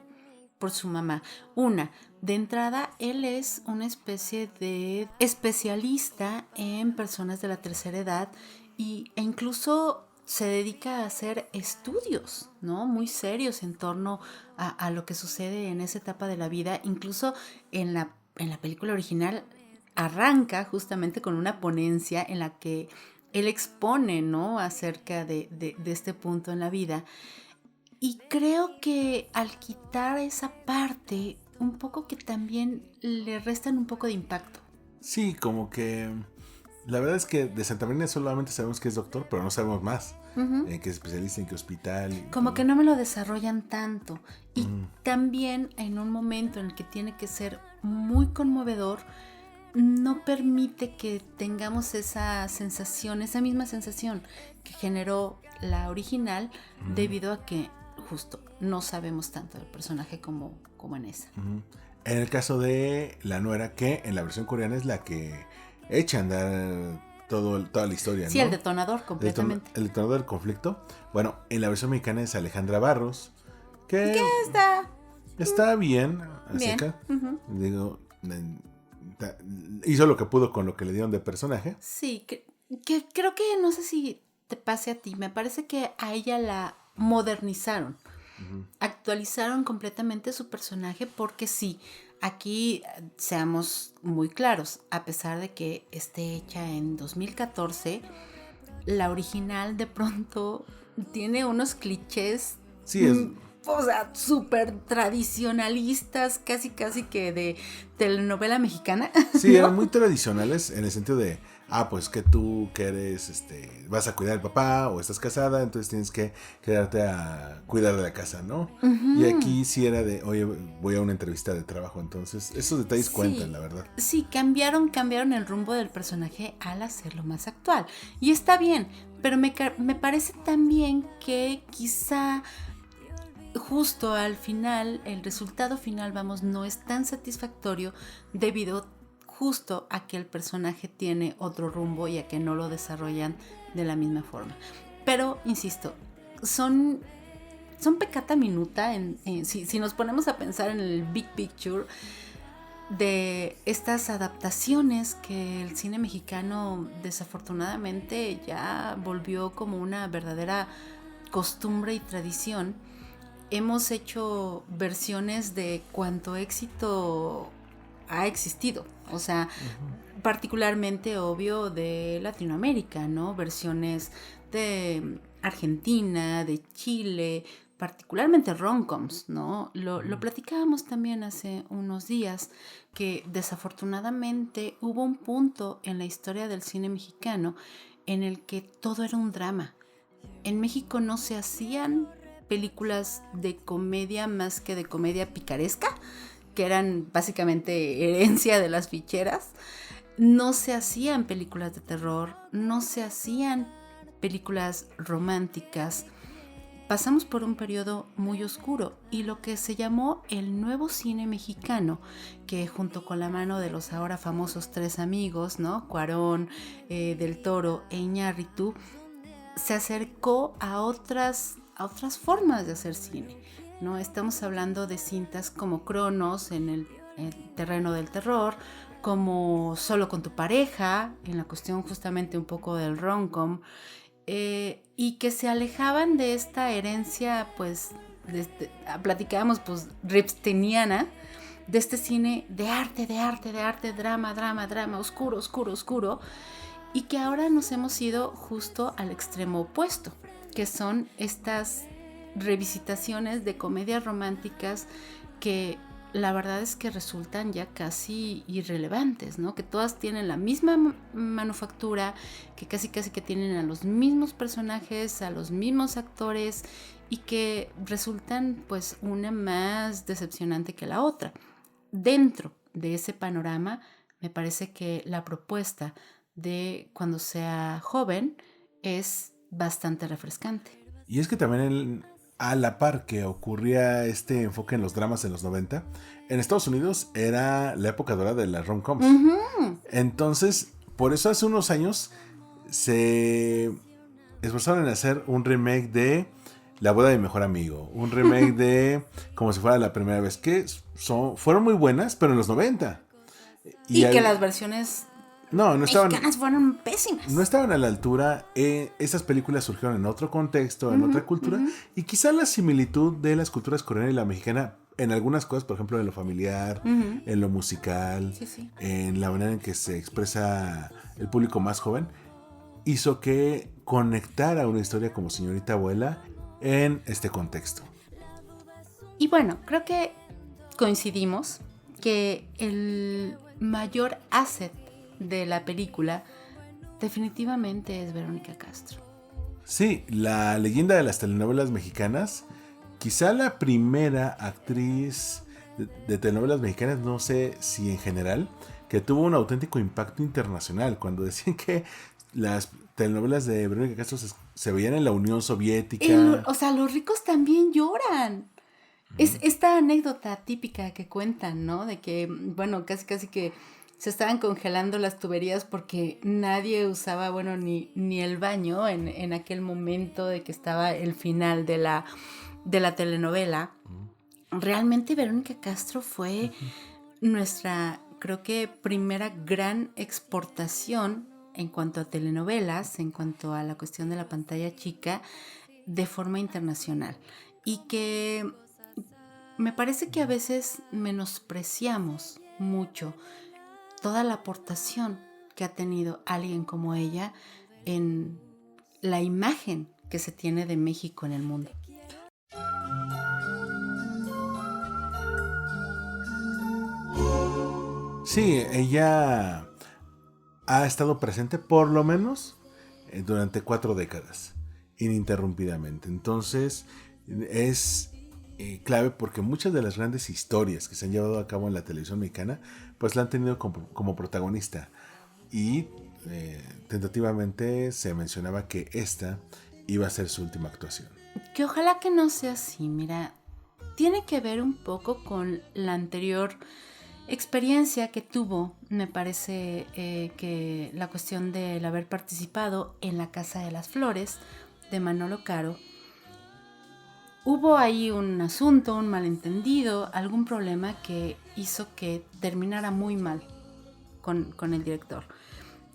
[SPEAKER 1] por su mamá. De entrada, él es una especie de especialista en personas de la tercera edad e incluso se dedica a hacer estudios, ¿no? Muy serios en torno a lo que sucede en esa etapa de la vida. Incluso en la película original arranca justamente con una ponencia en la que él expone, ¿no?, acerca de este punto en la vida. Y creo que al quitar esa parte, un poco que también le restan un poco de impacto.
[SPEAKER 2] Sí, como que la verdad es que de Santamarina solamente sabemos que es doctor, pero no sabemos más. Que es especialista en qué hospital.
[SPEAKER 1] Como que no me lo desarrollan tanto. Y también en un momento en el que tiene que ser muy conmovedor, no permite que tengamos esa sensación, esa misma sensación que generó la original, debido a que justo no sabemos tanto del personaje como en esa.
[SPEAKER 2] En el caso de la nuera, que en la versión coreana es la que echa a andar toda la historia,
[SPEAKER 1] Sí,
[SPEAKER 2] ¿no?
[SPEAKER 1] el detonador completamente.
[SPEAKER 2] El detonador del conflicto. Bueno, en la versión mexicana es Alejandra Barros, que
[SPEAKER 1] ¿Qué está?
[SPEAKER 2] está bien, así que digo, hizo lo que pudo con lo que le dieron de personaje.
[SPEAKER 1] Sí, que creo que no sé si te pase a ti, me parece que a ella la modernizaron, actualizaron completamente su personaje, porque sí, aquí seamos muy claros, a pesar de que esté hecha en 2014, la original de pronto tiene unos clichés.
[SPEAKER 2] Sí, es.
[SPEAKER 1] O sea, súper tradicionalistas, casi que de telenovela mexicana.
[SPEAKER 2] Sí,
[SPEAKER 1] ¿no?
[SPEAKER 2] eran muy tradicionales en el sentido de, pues que tú que eres, vas a cuidar al papá o estás casada, entonces tienes que quedarte a cuidar de la casa, ¿no? Y aquí sí era de, oye, voy a una entrevista de trabajo, entonces esos detalles cuentan, la verdad.
[SPEAKER 1] Sí, cambiaron el rumbo del personaje al hacerlo más actual. Y está bien, pero me parece también que quizá justo al final, el resultado final, no es tan satisfactorio debido justo a que el personaje tiene otro rumbo y a que no lo desarrollan de la misma forma. Pero, insisto, son peccata minuta si nos ponemos a pensar en el big picture de estas adaptaciones que el cine mexicano desafortunadamente ya volvió como una verdadera costumbre y tradición. Hemos hecho versiones de cuánto éxito ha existido, o sea, particularmente obvio de Latinoamérica, ¿no? Versiones de Argentina, de Chile, particularmente rom-coms, ¿no? Lo platicábamos también hace unos días, que desafortunadamente hubo un punto en la historia del cine mexicano en el que todo era un drama. En México no se hacían películas de comedia más que de comedia picaresca, que eran básicamente herencia de las ficheras. No se hacían películas de terror, no se hacían películas románticas. Pasamos por un periodo muy oscuro y lo que se llamó el nuevo cine mexicano, que junto con la mano de los ahora famosos tres amigos, ¿no? Cuarón, Del Toro e Iñárritu, se acercó a otras formas de hacer cine, ¿no? Estamos hablando de cintas como Cronos en el terreno del terror, como Solo con tu pareja, en la cuestión justamente un poco del rom-com, y que se alejaban de esta herencia, pues, platicábamos, pues, ripsteniana, de este cine de arte, drama, oscuro, y que ahora nos hemos ido justo al extremo opuesto, que son estas revisitaciones de comedias románticas que la verdad es que resultan ya casi irrelevantes, ¿no? Que todas tienen la misma manufactura, que casi que tienen a los mismos personajes, a los mismos actores, y que resultan pues una más decepcionante que la otra. Dentro de ese panorama, me parece que la propuesta de Cuando sea joven es bastante refrescante.
[SPEAKER 2] Y es que también a la par que ocurría este enfoque en los dramas en los 90, en Estados Unidos era la época dorada de las rom-coms. Entonces, por eso hace unos años se esforzaron en hacer un remake de La boda de mi mejor amigo, un remake de Como si fuera la primera vez, que fueron muy buenas, pero en los 90.
[SPEAKER 1] Y que las versiones
[SPEAKER 2] no estaban,
[SPEAKER 1] mexicanas fueron pésimas.
[SPEAKER 2] No estaban a la altura. Esas películas surgieron en otro contexto, en otra cultura. Y quizá la similitud de las culturas coreana y la mexicana en algunas cosas, por ejemplo, en lo familiar, en lo musical, en la manera en que se expresa el público más joven, hizo que conectara una historia como Señorita Abuela en este contexto.
[SPEAKER 1] Y bueno, creo que coincidimos que el mayor asset de la película definitivamente es Verónica Castro.
[SPEAKER 2] Sí, la leyenda de las telenovelas mexicanas, quizá la primera actriz de telenovelas mexicanas, no sé si en general, que tuvo un auténtico impacto internacional. Cuando decían que las telenovelas de Verónica Castro se veían en la Unión Soviética.
[SPEAKER 1] O sea, los ricos también lloran. Es esta anécdota típica que cuentan, ¿no? De que, bueno, casi que se estaban congelando las tuberías porque nadie usaba, bueno, ni el baño en aquel momento de que estaba el final de la telenovela. Realmente Verónica Castro fue nuestra, creo que, primera gran exportación en cuanto a telenovelas, en cuanto a la cuestión de la pantalla chica, de forma internacional. Y que me parece que a veces menospreciamos mucho toda la aportación que ha tenido alguien como ella en la imagen que se tiene de México en el mundo.
[SPEAKER 2] Sí, ella ha estado presente por lo menos durante 4 décadas, ininterrumpidamente. Entonces es clave porque muchas de las grandes historias que se han llevado a cabo en la televisión mexicana, pues la han tenido como protagonista. Y tentativamente se mencionaba que esta iba a ser su última actuación.
[SPEAKER 1] Que ojalá que no sea así, mira, tiene que ver un poco con la anterior experiencia que tuvo, me parece que la cuestión del haber participado en La Casa de las Flores de Manolo Caro. Hubo ahí un asunto, un malentendido, algún problema que hizo que terminara muy mal con el director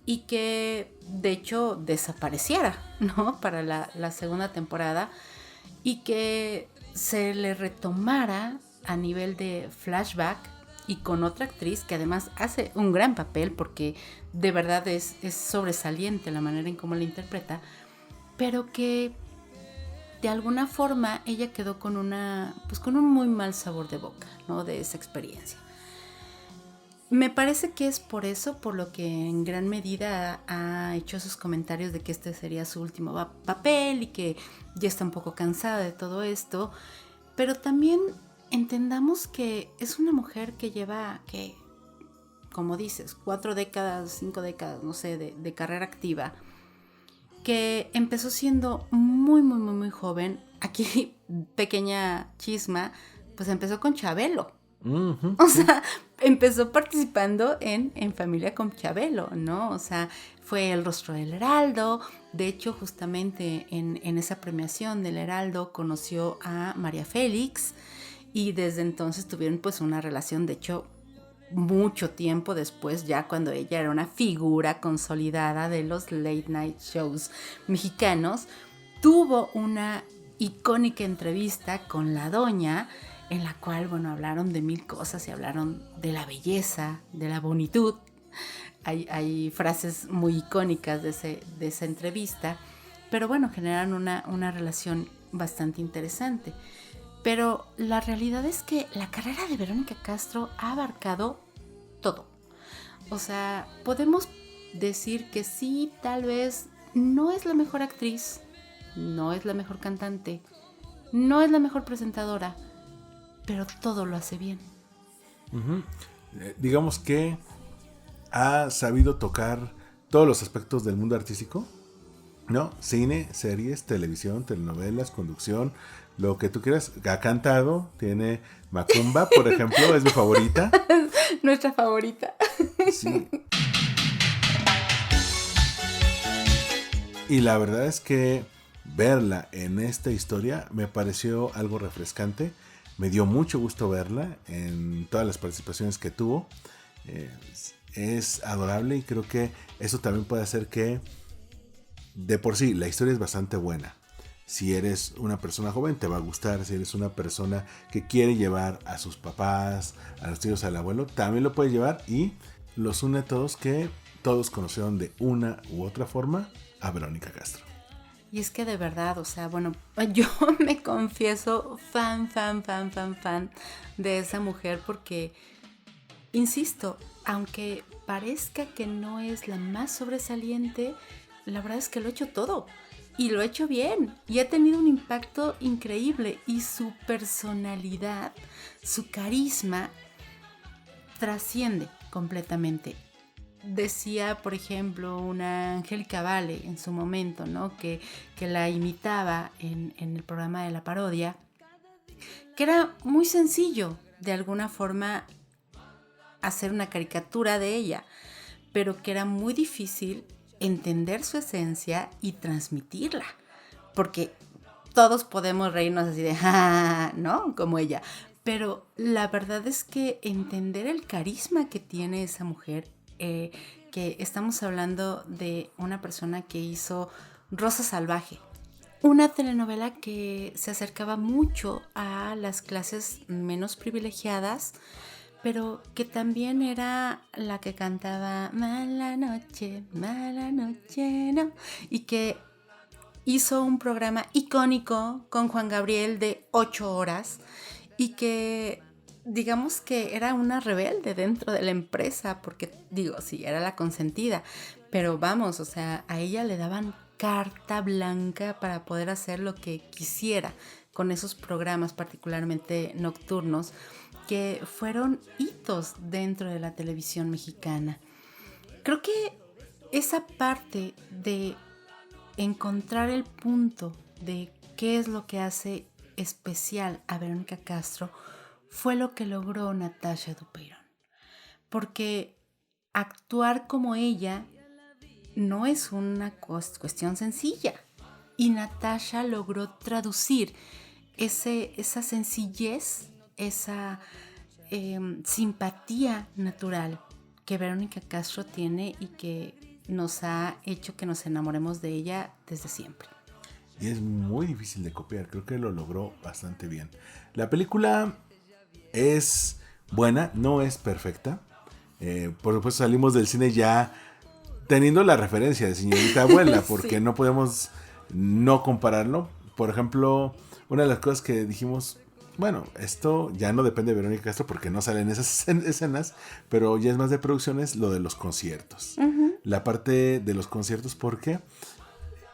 [SPEAKER 1] y que de hecho desapareciera, ¿no? Para la segunda temporada y que se le retomara a nivel de flashback y con otra actriz que además hace un gran papel porque de verdad es sobresaliente la manera en cómo la interpreta, pero que de alguna forma ella quedó con un muy mal sabor de boca, ¿no? De esa experiencia. Me parece que es por eso, por lo que en gran medida ha hecho esos comentarios de que este sería su último papel y que ya está un poco cansada de todo esto, pero también entendamos que es una mujer que lleva, que, como dices, 4 décadas, 5 décadas, no sé, de carrera activa, que empezó siendo muy joven. Aquí, pequeña chisma, pues empezó con Chabelo. Uh-huh. O sea, empezó participando en Familia con Chabelo, ¿no? O sea, fue el rostro del Heraldo. De hecho, justamente en esa premiación del Heraldo conoció a María Félix y desde entonces tuvieron pues una relación, de hecho, mucho tiempo después, ya cuando ella era una figura consolidada de los late night shows mexicanos, tuvo una icónica entrevista con la Doña, en la cual, bueno, hablaron de 1000 cosas y hablaron de la belleza, de la bonitud. Hay frases muy icónicas de esa entrevista, pero bueno, generaron una relación bastante interesante. Pero la realidad es que la carrera de Verónica Castro ha abarcado todo. O sea, podemos decir que sí, tal vez no es la mejor actriz, no es la mejor cantante, no es la mejor presentadora, pero todo lo hace bien.
[SPEAKER 2] Uh-huh. Digamos que ha sabido tocar todos los aspectos del mundo artístico, ¿no? Cine, series, televisión, telenovelas, conducción, lo que tú quieras. Ha cantado, tiene Macumba, por ejemplo, es mi favorita.
[SPEAKER 1] Nuestra favorita.
[SPEAKER 2] Sí. Y la verdad es que verla en esta historia me pareció algo refrescante. Me dio mucho gusto verla en todas las participaciones que tuvo. Es adorable y creo que eso también puede hacer que, de por sí, la historia es bastante buena. Si eres una persona joven te va a gustar. Si eres una persona que quiere llevar a sus papás, a los tíos, al abuelo, también lo puede llevar y los une a todos, que todos conocieron de una u otra forma a Verónica Castro.
[SPEAKER 1] Y es que de verdad, o sea, bueno, yo me confieso fan de esa mujer porque, insisto, aunque parezca que no es la más sobresaliente, la verdad es que lo ha hecho todo y lo ha hecho bien y ha tenido un impacto increíble y su personalidad, su carisma trasciende completamente. Decía, por ejemplo, una Angélica Vale en su momento, ¿no? Que la imitaba en el programa de la parodia, que era muy sencillo, de alguna forma, hacer una caricatura de ella, pero que era muy difícil entender su esencia y transmitirla, porque todos podemos reírnos así de, ¿no? Como ella, pero la verdad es que entender el carisma que tiene esa mujer, que estamos hablando de una persona que hizo Rosa Salvaje, una telenovela que se acercaba mucho a las clases menos privilegiadas, pero que también era la que cantaba mala noche, no, y que hizo un programa icónico con Juan Gabriel de 8 horas y que digamos que era una rebelde dentro de la empresa, porque digo, sí, era la consentida, pero vamos, o sea, a ella le daban carta blanca para poder hacer lo que quisiera con esos programas particularmente nocturnos que fueron hitos dentro de la televisión mexicana. Creo que esa parte de encontrar el punto de qué es lo que hace especial a Verónica Castro fue lo que logró Natasha Dupeirón, porque actuar como ella no es una cuestión sencilla, y Natasha logró traducir esa sencillez, esa simpatía natural que Verónica Castro tiene y que nos ha hecho que nos enamoremos de ella desde siempre.
[SPEAKER 2] Y es muy difícil de copiar, creo que lo logró bastante bien. La película es buena, no es perfecta. Por supuesto salimos del cine ya teniendo la referencia de Señorita Abuela, porque sí, no podemos no compararlo. Por ejemplo, una de las cosas que dijimos, bueno, esto ya no depende de Verónica Castro porque no salen esas escenas, pero ya es más de producciones, lo de los conciertos. Uh-huh. La parte de los conciertos, porque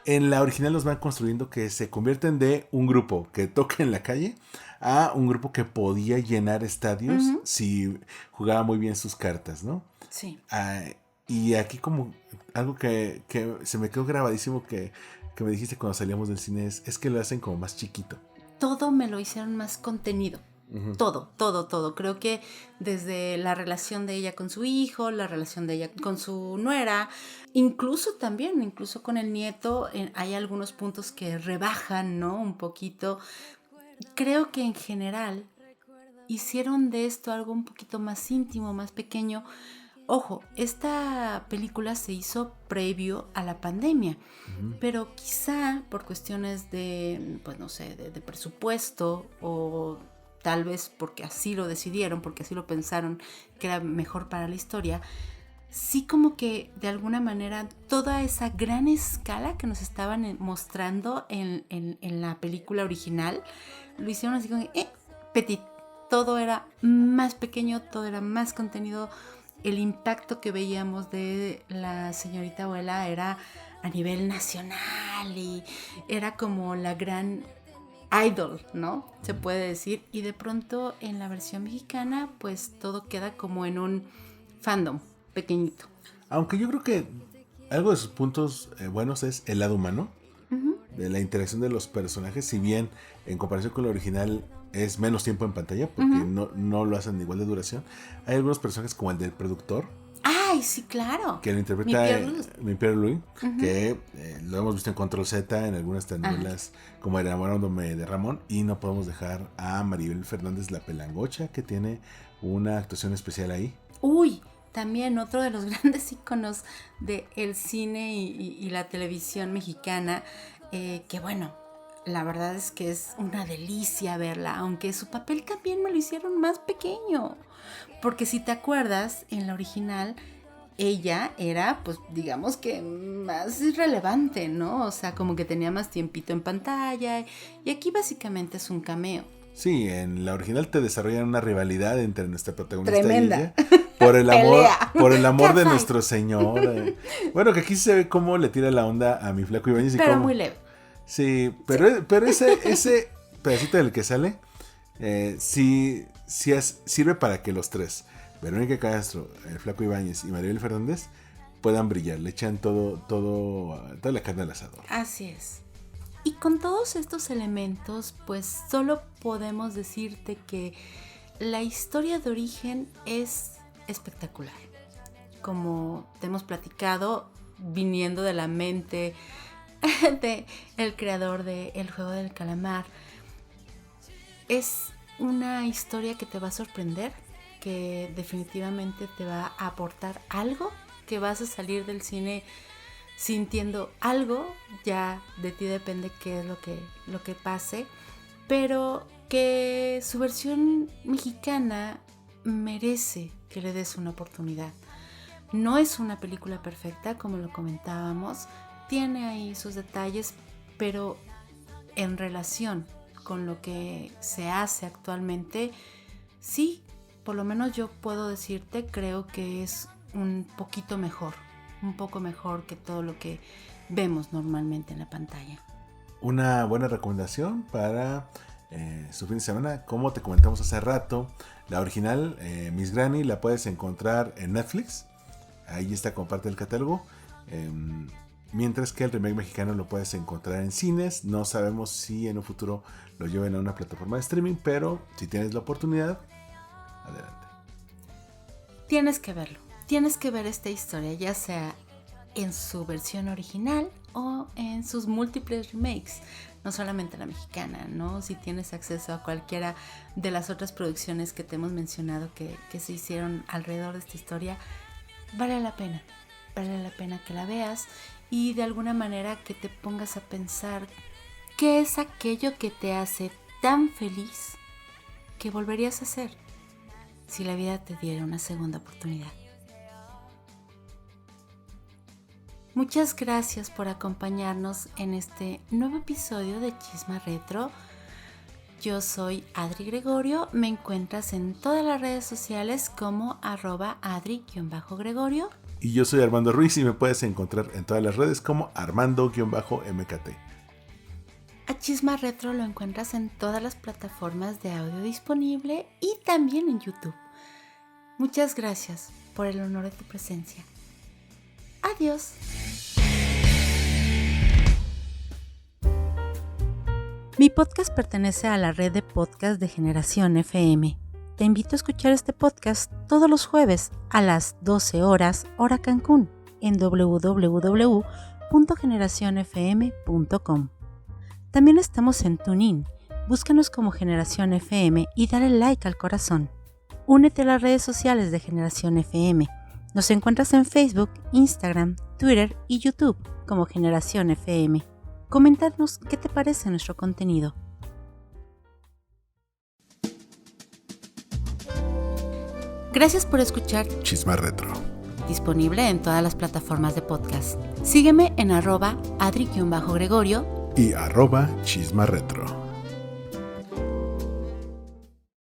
[SPEAKER 2] en la original nos van construyendo que se convierten de un grupo que toca en la calle a un grupo que podía llenar estadios, uh-huh, si jugaba muy bien sus cartas, ¿no?
[SPEAKER 1] Sí.
[SPEAKER 2] Y aquí como algo que se me quedó grabadísimo que me dijiste cuando salíamos del cine es que lo hacen como más chiquito.
[SPEAKER 1] Todo me lo hicieron más contenido. Uh-huh. Todo. Creo que desde la relación de ella con su hijo, la relación de ella con su nuera, incluso con el nieto, hay algunos puntos que rebajan, ¿no? Un poquito. Creo que en general hicieron de esto algo un poquito más íntimo, más pequeño. Ojo, esta película se hizo previo a la pandemia, uh-huh, pero quizá por cuestiones de, pues no sé, de presupuesto, o tal vez porque así lo decidieron, porque así lo pensaron que era mejor para la historia, sí como que de alguna manera toda esa gran escala que nos estaban mostrando en la película original, lo hicieron así como petit, todo era más pequeño, todo era más contenido. El impacto que veíamos de la Señorita Abuela era a nivel nacional y era como la gran idol, ¿no? Se puede decir. Y de pronto en la versión mexicana, pues todo queda como en un fandom pequeñito.
[SPEAKER 2] Aunque yo creo que algo de sus puntos buenos es el lado humano, uh-huh, de la interacción de los personajes, si bien en comparación con la original es menos tiempo en pantalla porque uh-huh, no lo hacen igual de duración. Hay algunos personajes como el del productor.
[SPEAKER 1] ¡Ay, sí, claro!
[SPEAKER 2] Que lo interpreta mi Pierre Louis, uh-huh, que lo hemos visto en Control Z, en algunas telenovelas, uh-huh, como Enamorándome de Ramón. Y no podemos dejar a Maribel Fernández la Pelangocha, que tiene una actuación especial ahí.
[SPEAKER 1] ¡Uy! También otro de los grandes íconos del cine y la televisión mexicana, que bueno, la verdad es que es una delicia verla, aunque su papel también me lo hicieron más pequeño. Porque si te acuerdas, en la original, ella era, pues, digamos que más relevante, ¿no? O sea, como que tenía más tiempito en pantalla. Y aquí básicamente es un cameo.
[SPEAKER 2] Sí, en la original te desarrollan una rivalidad entre nuestra protagonista
[SPEAKER 1] tremenda
[SPEAKER 2] y ella. Por el amor de nuestro Señor. Bueno, que aquí se ve cómo le tira la onda a mi Flaco Ibáñez.
[SPEAKER 1] Pero muy leve.
[SPEAKER 2] Sí, pero ese pedacito del que sale, sí sirve para que los tres, Verónica Castro, el Flaco Ibáñez y Maribel Fernández puedan brillar, le echan toda la carne al asador.
[SPEAKER 1] Así es. Y con todos estos elementos, pues solo podemos decirte que la historia de origen es espectacular. Como te hemos platicado, viniendo de la mente de el creador de El Juego del Calamar, es una historia que te va a sorprender, que definitivamente te va a aportar algo, que vas a salir del cine sintiendo algo, ya de ti depende qué es lo que pase, pero que su versión mexicana merece que le des una oportunidad. No es una película perfecta, como lo comentábamos, tiene ahí sus detalles, pero en relación con lo que se hace actualmente, sí, por lo menos yo puedo decirte, creo que es un poquito mejor, un poco mejor que todo lo que vemos normalmente en la pantalla.
[SPEAKER 2] Una buena recomendación para su fin de semana, como te comentamos hace rato, la original Miss Granny la puedes encontrar en Netflix, ahí está como parte del catálogo, mientras que el remake mexicano lo puedes encontrar en cines. No sabemos si en un futuro lo lleven a una plataforma de streaming, pero si tienes la oportunidad, adelante.
[SPEAKER 1] Tienes que verlo, tienes que ver esta historia, ya sea en su versión original o en sus múltiples remakes, no solamente la mexicana, ¿no? Si tienes acceso a cualquiera de las otras producciones que te hemos mencionado que se hicieron alrededor de esta historia, vale la pena que la veas y de alguna manera que te pongas a pensar qué es aquello que te hace tan feliz que volverías a hacer si la vida te diera una segunda oportunidad. Muchas gracias por acompañarnos en este nuevo episodio de Chisma Retro. Yo soy Adri Gregorio, me encuentras en todas las redes sociales como @Adri_Gregorio.
[SPEAKER 2] Y yo soy Armando Ruiz y me puedes encontrar en todas las redes como Armando_MKT.
[SPEAKER 1] A Chisma Retro lo encuentras en todas las plataformas de audio disponible y también en YouTube. Muchas gracias por el honor de tu presencia. Adiós. Mi podcast pertenece a la red de podcast de Generación FM. Te invito a escuchar este podcast todos los jueves a las 12 horas, hora Cancún, en www.generacionfm.com. También estamos en TuneIn. Búscanos como Generación FM y dale like al corazón. Únete a las redes sociales de Generación FM. Nos encuentras en Facebook, Instagram, Twitter y YouTube como Generación FM. Coméntanos qué te parece nuestro contenido. Gracias por escuchar
[SPEAKER 2] Chisma Retro.
[SPEAKER 1] Disponible en todas las plataformas de podcast. Sígueme en @Adri_Gregorio
[SPEAKER 2] y @Chisma Retro.